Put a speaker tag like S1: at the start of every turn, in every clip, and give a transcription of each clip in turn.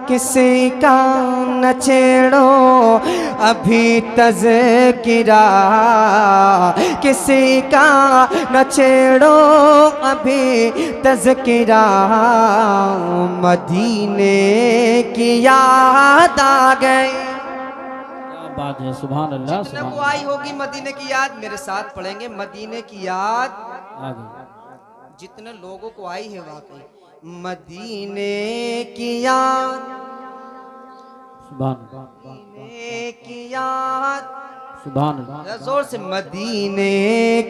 S1: किसी का न छेड़ो अभी तज़किरा, किसी का न छेड़ो अभी तज़किरा, मदीने की याद आ गई।
S2: बात है, सुभान अल्लाह।
S1: जितने को आई होगी मदीने की याद, मेरे साथ पढ़ेंगे मदीने की याद
S2: आ गई।
S1: जितने लोगों को आई है वाकई मदीने की याद,
S2: सुभान
S1: मदीने की याद,
S2: सुभान
S1: जोर से मदीने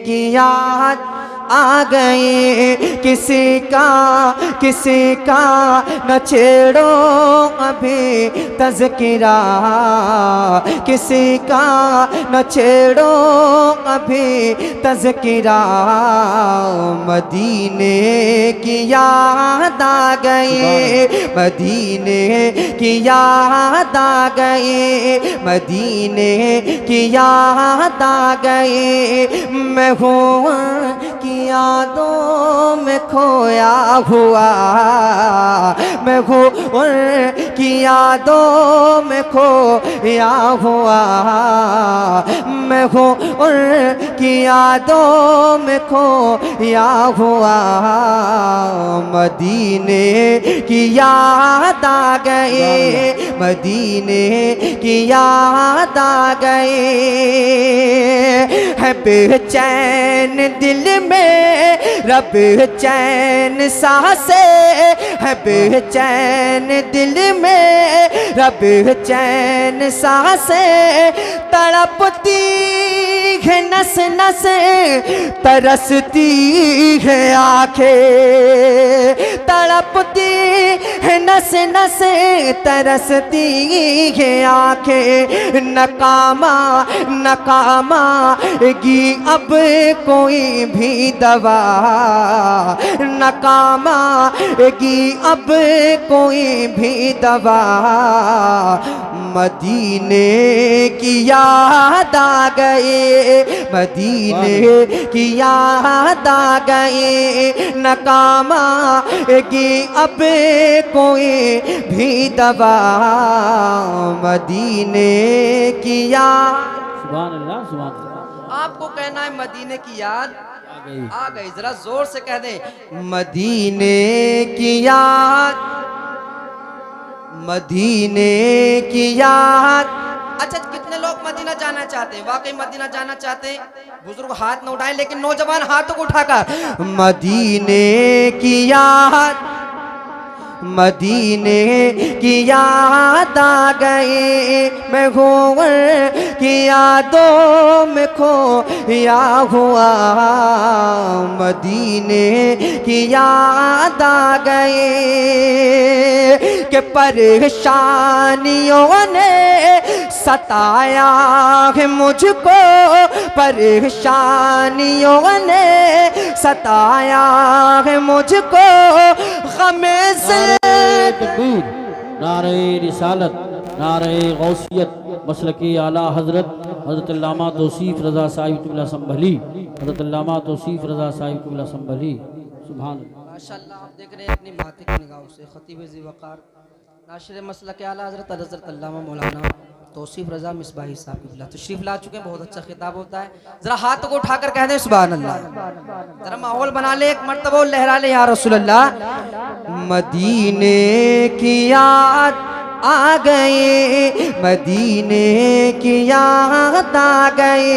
S1: की याद आ गई। किसी का न छेड़ो अभी तज़किरा, किसी का न छेड़ो अभी तज़किरा, मदीने की याद आ गई, मदीने की याद आ गई, मदीने की याद आ गई। मैं हूँ की यादों में खोया हुआ, मैं हूँ की यादों में खोया हुआ, मैं हूँ की यादों में खोया हुआ, मदीने की याद आ गई, मदीने की याद आ गई। है बेचैन दिल में रब चैन सांसे, है बेचैन दिल में रब चैन सांसे, तड़पती है नस नस तरसती है आंखें, तड़पती है नस नस तरसती है आंखें, नकामा नकामा गी अब कोई भी दवा, नकामा गी अब कोई भी दवा, मदीने की याद आ गई, मदीने की याद आ गई, नकामा की अब कोई भी दवा, मदीने की याद।
S2: सुभान अल्लाह, सुभान अल्लाह।
S1: आपको कहना है मदीने की याद
S2: आ गई,
S1: आ गई, जरा जोर से कह दें मदीने की याद, मदीने की याद। अच्छा, कितने लोग मदीना जाना चाहते हैं? वाकई मदीना जाना चाहते हैं? बुजुर्ग हाथ न उठाए, लेकिन नौजवान हाथों को उठाकर मदीने की याद, मदीने की याद आ गई। मैं हूँ की यादों में खोया हुआ, मदीने की याद आ गई। कि परेशानियों ने सताया है मुझको, परेशानियों ने सताया है मुझको, गमे से
S2: तकबीर, नारे रिसालत, नारे गौसियत, मसलकी आला हजरत हजरत अल्लामा तौसीफ रज़ा साहिब क़िबला संभली, हजरत अल्लामा तौसीफ रज़ा साहिब क़िबला संभली। सुभान अल्लाह।
S1: माशाअल्लाह, आप देख रहे हैं अपनी माथे की निगाहों से खतीब ज़ी-वक़ार नाशिर मसलक आला हज़रत हज़रत अल्लामा मौलाना तौसीफ रज़ा मिसबाही साहब क़िबला तशरीफ़ ला चुके हैं। बहुत अच्छा खिताब होता है, ज़रा हाथ को उठाकर कह दें सुभान अल्लाह। ज़रा माहौल बना ले, एक मर्तबा लहरा ले या रसूल अल्लाह। मदीने की याद आ गई, मदीने की याद आ गई।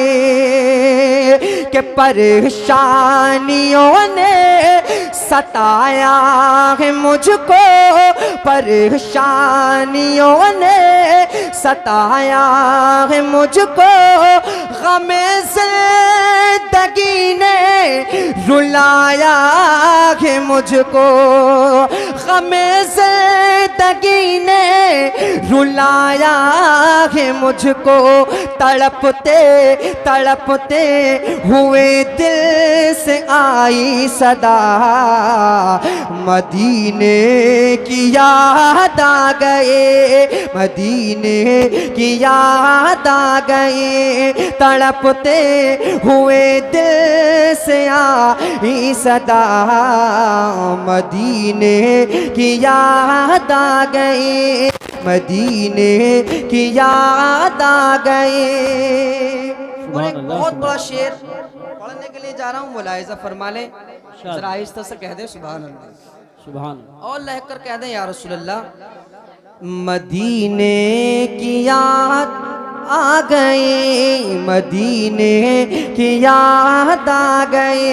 S1: कि परेशानियों ने सताया है मुझको, परेशानियों ने सताया है मुझको, गमे ज़िंदगी ने रुलाया है मुझको, गमे ज़िंदगी ने रुलाया है मुझको, तड़पते तड़पते हुए दिल से आई सदा, मदीने की याद आ गए, मदीने की याद आ गए, तड़पते हुए दिल से आई सदा, मदीने की याद आ गए, मदीने की याद आ गए। और एक बहुत बड़ा शेर पढ़ने के लिए जा रहा हूँ, मुलाहिजा फरमा लें, जरा आहिस्ता से कह दें सुभान अल्लाह,
S2: सुभान
S1: और लहक कर कह दें या रसूल अल्लाह। मदीने की याद आ गई, मदीने की याद आ गई,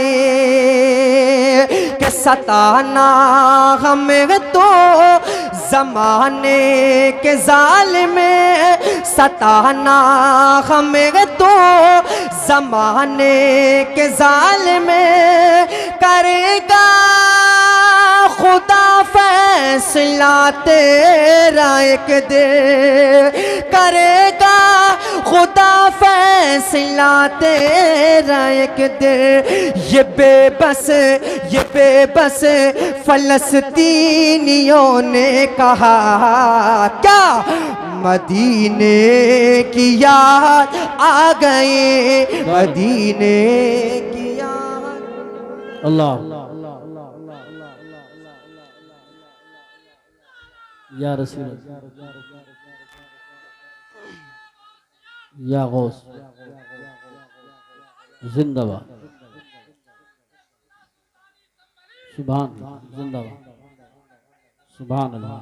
S1: कि सताना हमें तो जमाने के जालिम, सताना हमें तो जमाने के जालिम, करेगा खुदा फैसला तेरा एक दिन, करेगा खुदा फैसला तेरा एक दिन। ये बेबस फलस्तीनियों ने कहा, क्या मदीने की याद आ गई, मदीने की याद।
S2: अल्लाह या रसूल या गौस जिंदाबाद, सुभान जिंदाबाद, सुभान अल्लाह,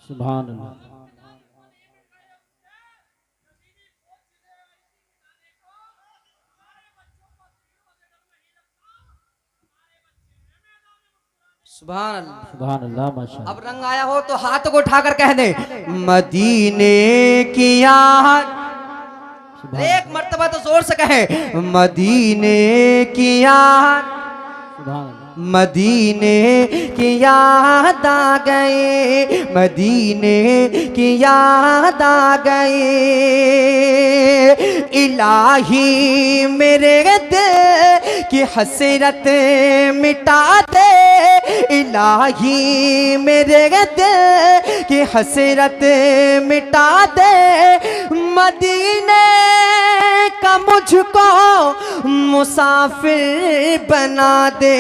S2: सुभान अल्लाह।
S1: सुभान अल्लाह,
S2: सुभान अल्लाह, माशाअल्लाह।
S1: अब रंग आया हो तो हाथ को उठाकर कह दे, मदीने की याद। एक मर्तबा तो जोर से कहे, मदीने की याद,
S2: सुभान अल्लाह।
S1: मदीने की याद आ गई, मदीने की याद आ गई, इलाही मेरे दिल की हसरत मिटा दे, इलाही मेरे दिल की हसरत मिटा दे, मदीने का मुझको मुसाफिर बना दे,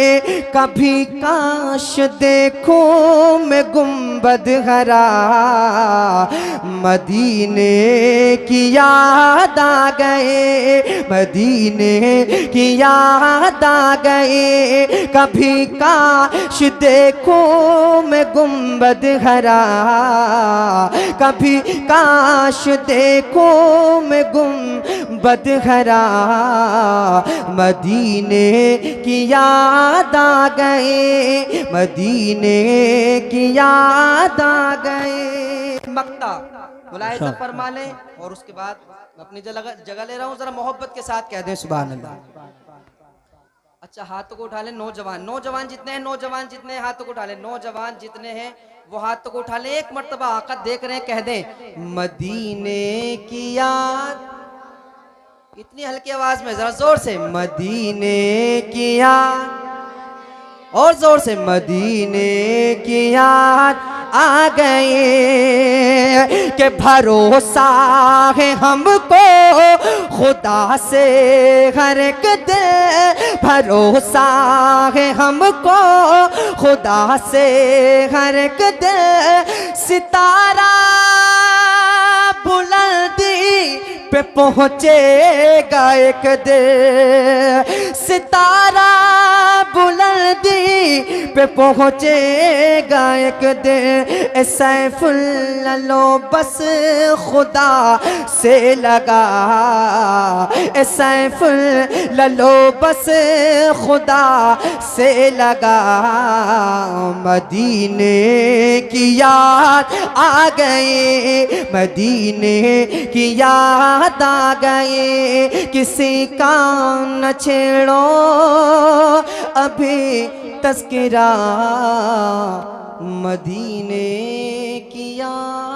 S1: कभी काश देखूं मैं गुंबद हरा, मदीने की याद आ गए, मदीने की याद आ गए, कभी काश देखूं मैं गुंबद हरा, कभी काश देखूं मैं गुंबद हरा, मदीने की याद आ गए, मदीने की याद आ गए। मक्ता मुलाहिजा फरमा लें, और उसके बाद अपनी जगह ले रहा हूँ, जरा मोहब्बत के साथ कह दें सुभान अल्लाह। अच्छा हाथों को उठा लें, नौजवान जितने हैं, नौजवान जितने हैं हाथों को उठा लें, नौजवान जितने हैं वो हाथों को उठा लें, एक मर्तबा आका देख रहे हैं, कह दें मदीने की याद, इतनी हल्की आवाज में, जरा जोर से, मदीने की याद, और जोर से, मदीने की याद आ गए, कि भरोसा है हमको खुदा से हर एक दिन, भरोसा है हमको खुदा से हर एक दिन, सितारा बुलंदी पे पहुँचेगा एक दिन, सितारा बुलंदी पे पहुँचेगा एक दिन, सैफुल लो बस खुदा से लगा, सैफुल लो बस खुदा से लगा, मदीने की याद आ गई, मदीने की याद आ गई, किसी का न छेड़ो अभी तस्किरा मदीने की याद